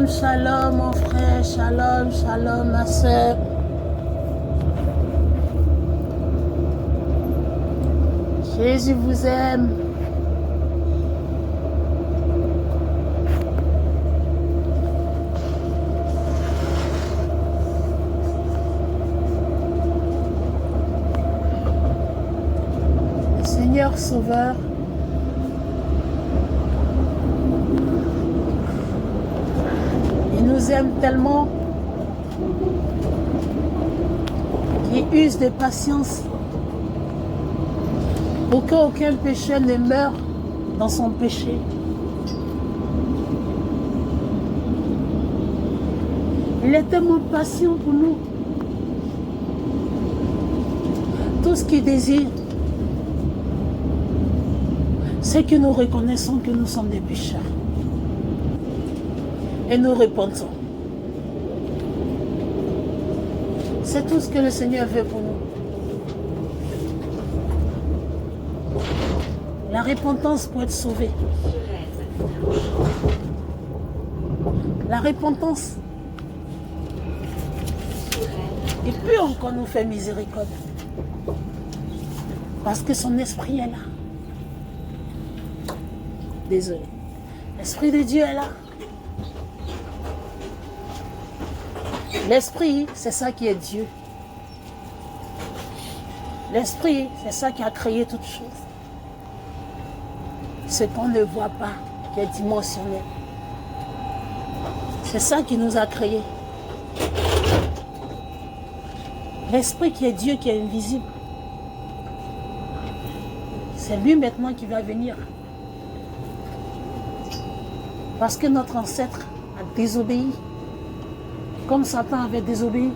shalom mon frère, shalom, shalom ma soeur. Jésus vous aime. Le Seigneur Sauveur, il nous aime tellement qu'il use de patience pour qu'aucun pécheur ne meure dans son péché. Il est tellement patient pour nous. Tout ce qu'il désire, c'est que nous reconnaissons que nous sommes des pécheurs. Et nous repentons. C'est tout ce que le Seigneur veut pour nous. La repentance pour être sauvé. La repentance. Et puis encore nous fait miséricorde. Parce que son esprit est là. Désolé. L'esprit de Dieu est là. L'esprit, c'est ça qui est Dieu. L'esprit, c'est ça qui a créé toutes choses. Ce qu'on ne voit pas, qui est dimensionnel. C'est ça qui nous a créés. L'esprit qui est Dieu, qui est invisible. C'est lui maintenant qui va venir. Parce que notre ancêtre a désobéi. Comme Satan avait désobéi.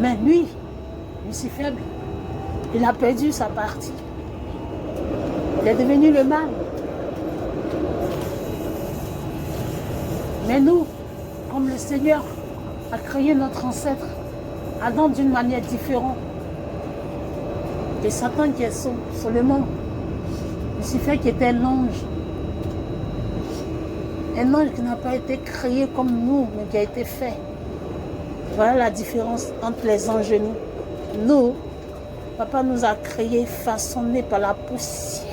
Mais lui, si faible, il a perdu sa partie. Il est devenu le mal. Mais nous, comme le Seigneur a créé notre ancêtre, Adam d'une manière différente, et Satan qui est seulement Lucifer qui était l'ange, un ange qui n'a pas été créé comme nous, mais qui a été fait. Voilà la différence entre les anges et nous. Nous, Papa nous a créés, façonnés par la poussière.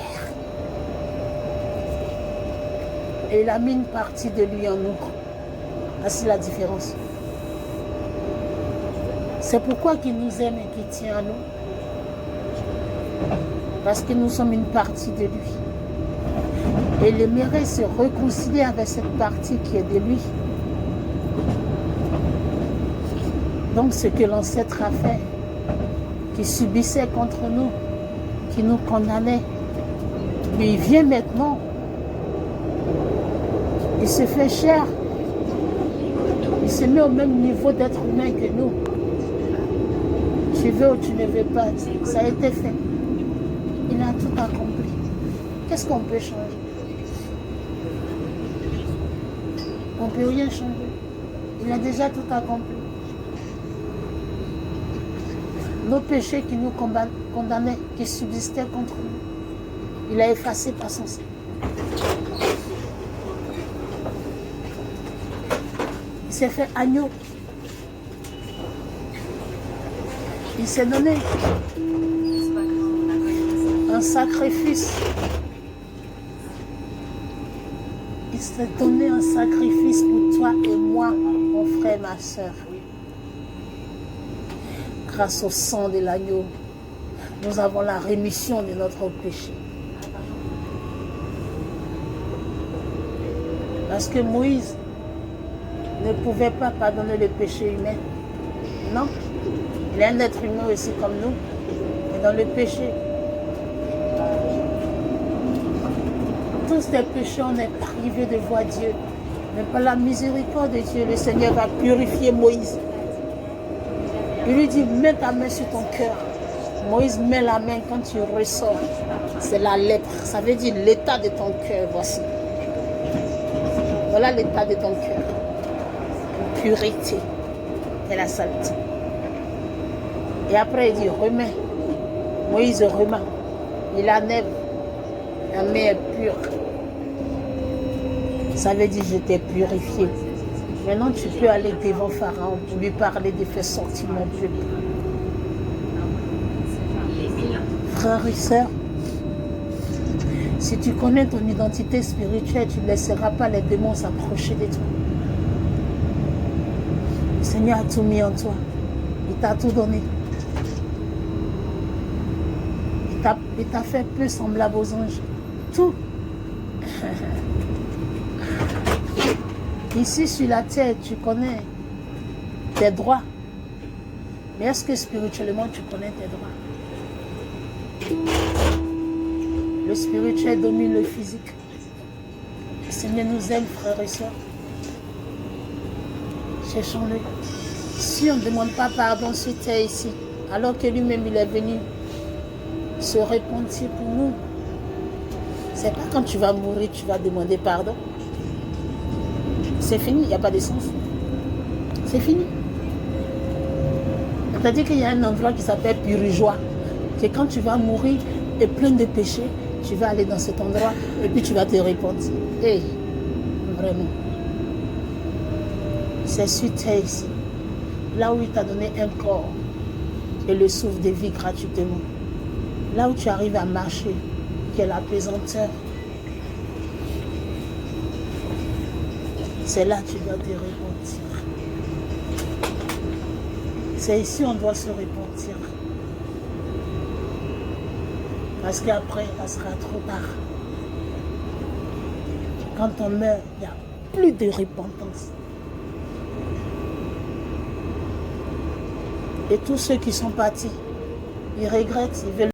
Et il a mis une partie de lui en nous. Voici la différence. C'est pourquoi il nous aime et qu'il tient à nous. Parce que nous sommes une partie de lui. Et il aimerait se réconcilier avec cette partie qui est de lui. Donc ce que l'ancêtre a fait, qui subissait contre nous, qui nous condamnait, lui il vient maintenant. Il se fait chair. Il se met au même niveau d'être humain que nous. Tu veux ou tu ne veux pas, ça a été fait. Il a tout accompli. Qu'est-ce qu'on peut changer? On ne peut rien changer. Il a déjà tout accompli. Nos péchés qui nous condamnaient, qui subsistaient contre nous, il a effacé par son sang. Il s'est fait agneau. Il s'est donné un sacrifice. Il s'est donné un sacrifice pour toi et moi, mon frère, ma soeur. Grâce au sang de l'agneau, nous avons la rémission de notre péché. Parce que Moïse ne pouvait pas pardonner le péché humain. Non. Il est un être humain aussi comme nous. Mais dans le péché, tous les péchés, on est privés de voir Dieu. Mais par la miséricorde de Dieu, le Seigneur va purifier Moïse. Il lui dit, mets ta main sur ton cœur. Moïse met la main quand tu ressors. C'est la lèpre. Ça veut dire l'état de ton cœur. Voici. Voilà l'état de ton cœur. La pureté et la saleté. Et après, il dit, remets. Moïse remet. Il enlève. La main est pure. Ça veut dire je t'ai purifié. Maintenant, tu peux aller devant Pharaon pour lui parler de faire sortir mon peuple. Frères et sœurs, si tu connais ton identité spirituelle, tu ne laisseras pas les démons s'approcher de toi. Le Seigneur a tout mis en toi. Il t'a tout donné. Il t'a fait peu semblable aux anges. Tout. Ici sur la terre, tu connais tes droits. Mais est-ce que spirituellement, tu connais tes droits? Le spirituel domine le physique. Le Seigneur nous aime, frères et sœurs. Cherchons-le. Si on ne demande pas pardon sur terre ici, alors que lui-même il est venu se repentir pour nous, c'est pas quand tu vas mourir tu vas demander pardon. C'est fini, il n'y a pas de sens. C'est fini. On t'a dit qu'il y a un endroit qui s'appelle Purigeois, que quand tu vas mourir et plein de péchés, tu vas aller dans cet endroit et puis tu vas te repentir. Hey, vraiment. C'est sur terre ici, là où il t'a donné un corps et le souffle de vie gratuitement. Là où tu arrives à marcher, qui est la pesanteur. C'est là que tu dois te repentir. C'est ici on doit se repentir. Parce qu'après, ça sera trop tard. Quand on meurt, il n'y a plus de repentance. Et tous ceux qui sont partis, ils regrettent, ils veulent